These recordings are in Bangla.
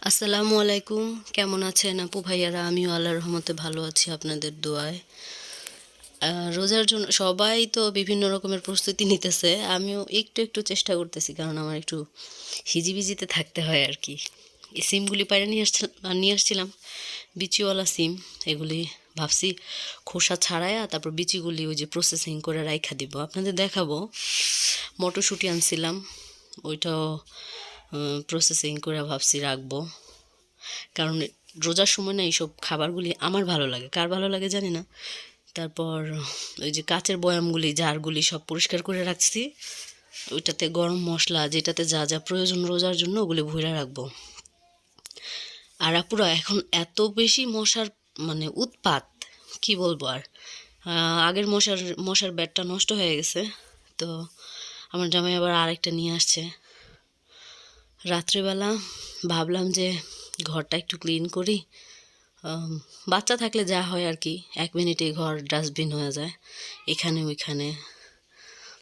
আসসালামু আলাইকুম। কেমন আছেন আপু ভাইয়ারা? আমিও আল্লাহর রহমতে ভালো আছি আপনাদের দোয়ায়। রোজার জন্য সবাই তো বিভিন্ন রকমের প্রস্তুতি নিতেছে। আমিও একটু চেষ্টা করতেছি, কারণ আমার একটু হিজিবিজিতে থাকতে হয় আর কি। এই সিমগুলি পাইরে নিয়ে আসছিলাম, বিচিওয়ালা সিম। এগুলি ভাবছি খোসা ছাড়ায়া তারপর বিচিগুলি ওই যে প্রসেসিং করে রাইখা দিব, আপনাদের দেখাবো। মটরশুঁটি আনছিলাম, ওইটাও প্রসেসিং করে ভাবছি রাখবো, কারণ রোজার সময় না এইসব খাবারগুলি আমার ভালো লাগে, কার ভালো লাগে জানি না। তারপর ওই যে কাচের বয়ামগুলি, জারগুলি সব পরিষ্কার করে রাখছি। ওইটাতে গরম মশলা, যেটাতে যা যা প্রয়োজন রোজার জন্য, ওগুলি ভরে রাখবো। আর আপুরা এখন এত বেশি মশার মানে উৎপাত, কি বলবো আর। আগের মশার ব্যাটটা নষ্ট হয়ে গেছে, তো আমার জামাই আবার আরেকটা নিয়ে আসছে। রাত্রেবেলা ভাবলাম যে ঘরটা একটু ক্লিন করি। বাচ্চা থাকলে যা হয় আর কি, 1 মিনিটে ঘর ডাস্টবিন হয়ে যায় এখানে ওইখানে,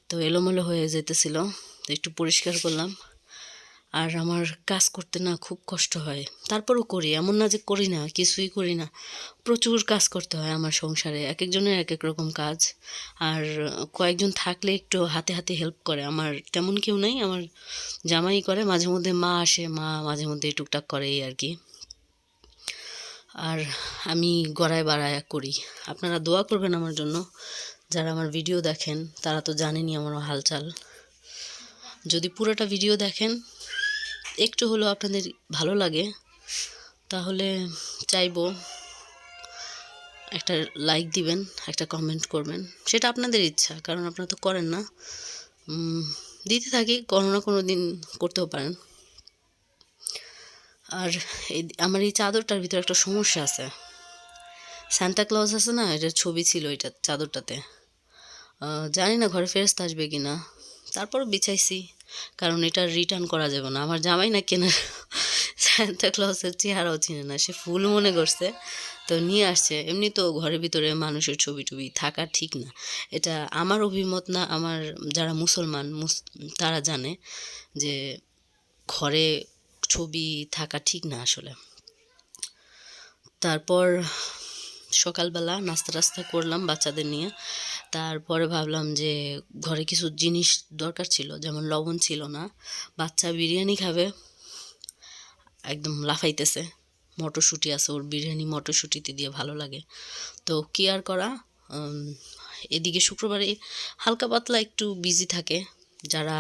তো এলোমেলো হয়ে যেতেছিল, তো একটু পরিষ্কার করলাম। আর আমার কাজ করতে না খুব কষ্ট হয়, তারপরও করি, এমন না যে করি না, কিছুই করি না। প্রচুর কাজ করতে হয় আমার সংসারে, এক একজনের এক এক রকম কাজ। আর কয়েকজন থাকলে একটু হাতে হাতে হেল্প করে, আমার তেমন কেউ নেই, আমার জামাই করে, মাঝে মধ্যে মা আসে, মা মাঝে মধ্যে টুকটাক করে এই আর কি। আর আমি গড়ায় বাড়ায় করি। আপনারা দোয়া করবেন আমার জন্য, যারা আমার ভিডিও দেখেন তারা তো জানেনই আমার হালচাল। যদি পুরোটা ভিডিও দেখেন, একটু হলেও আপনাদের ভালো লাগে, তাহলে চাইবো একটা লাইক দিবেন, একটা কমেন্ট করবেন। সেটা আপনাদের ইচ্ছা, কারণ আপনারা তো করেন না। দিতে থাকি, কোনো না কোনো দিন করতেও পারেন। আর আমার এই চাদরটার ভিতরে একটা সমস্যা আছে। সান্তা ক্লজ আছে না, এটার ছবি ছিল এটা চাদরটাতে। জানি না ঘরে ফেরত আসবে কি না, তারপরও বিছাইছি, কারণ এটা রিটার্ন করা যাবে না। আমার জামাই না কেনার সান্তা ক্লজের চেহারাও চিনে না, সে ফুল মনে করছে, তো নিয়ে আসছে। এমনি তো ঘরের ভিতরে মানুষের ছবি টবি থাকা ঠিক না, এটা আমার অভিমত না, আমার যারা মুসলমান তারা জানে যে ঘরে ছবি থাকা ঠিক না আসলে। তারপর সকালবেলা নাস্তা টাস্তা করলাম বাচ্চাদের নিয়ে। তারপরে ভাবলাম যে ঘরে কিছু জিনিস দরকার ছিল, যেমন লবণ ছিল না, বাচ্চা বিরিয়ানি খাবে, একদম লাফাইতেছে। মটরশুঁটি আছে, ওর বিরিয়ানি মটরশুঁটিতে দিয়ে ভালো লাগে, তো কি আর করা। এদিকে শুক্রবারে হালকা পাতলা একটু বিজি থাকে, যারা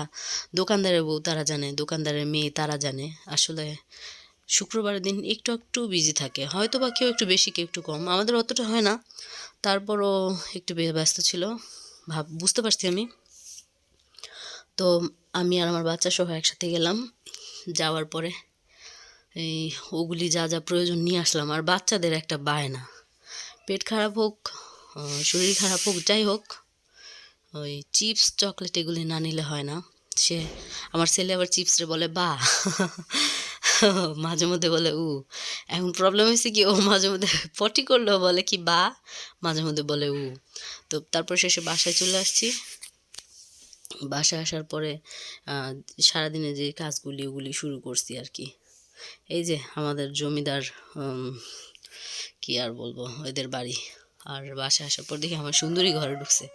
দোকানদারের বউ তারা জানে, দোকানদারের মেয়ে তারা জানে, আসলে শুক্রবারের দিন একটু বিজি থাকে, হয়তো বা কেউ একটু বেশি কেউ একটু কম, আমাদের অতটা হয় না, তারপরও একটু ব্যস্ত ছিল, বুঝতে পারছি আমি। তো আমি আর আমার বাচ্চা সহ একসাথে গেলাম, যাওয়ার পরে এই ওগুলি যা যা প্রয়োজন নিয়ে আসলাম। আর বাচ্চাদের একটা বায়না, পেট খারাপ হোক, শরীর খারাপ হোক, যাই হোক, ওই চিপস চকলেট এগুলি না নিলে হয় না। সে আমার ছেলে আবার চিপসরে বলে বা, মাঝে মধ্যে বলে উ। এখন প্রবলেম হয়েছে কি, ও মাঝে মধ্যে পটি করলেও বলে কি বা, মাঝে মধ্যে বলে উ। তো তারপর শেষে বাসায় চলে আসছি। বাসায় আসার পরে সারাদিনে যে কাজগুলি ওগুলি শুরু করছি আর কি। এই যে আমাদের জমিদার, কি আর বলবো, ওদের বাড়ি। আর বাসায় আসার পর দেখি আমার সুন্দরী ঘরে ঢুকছে।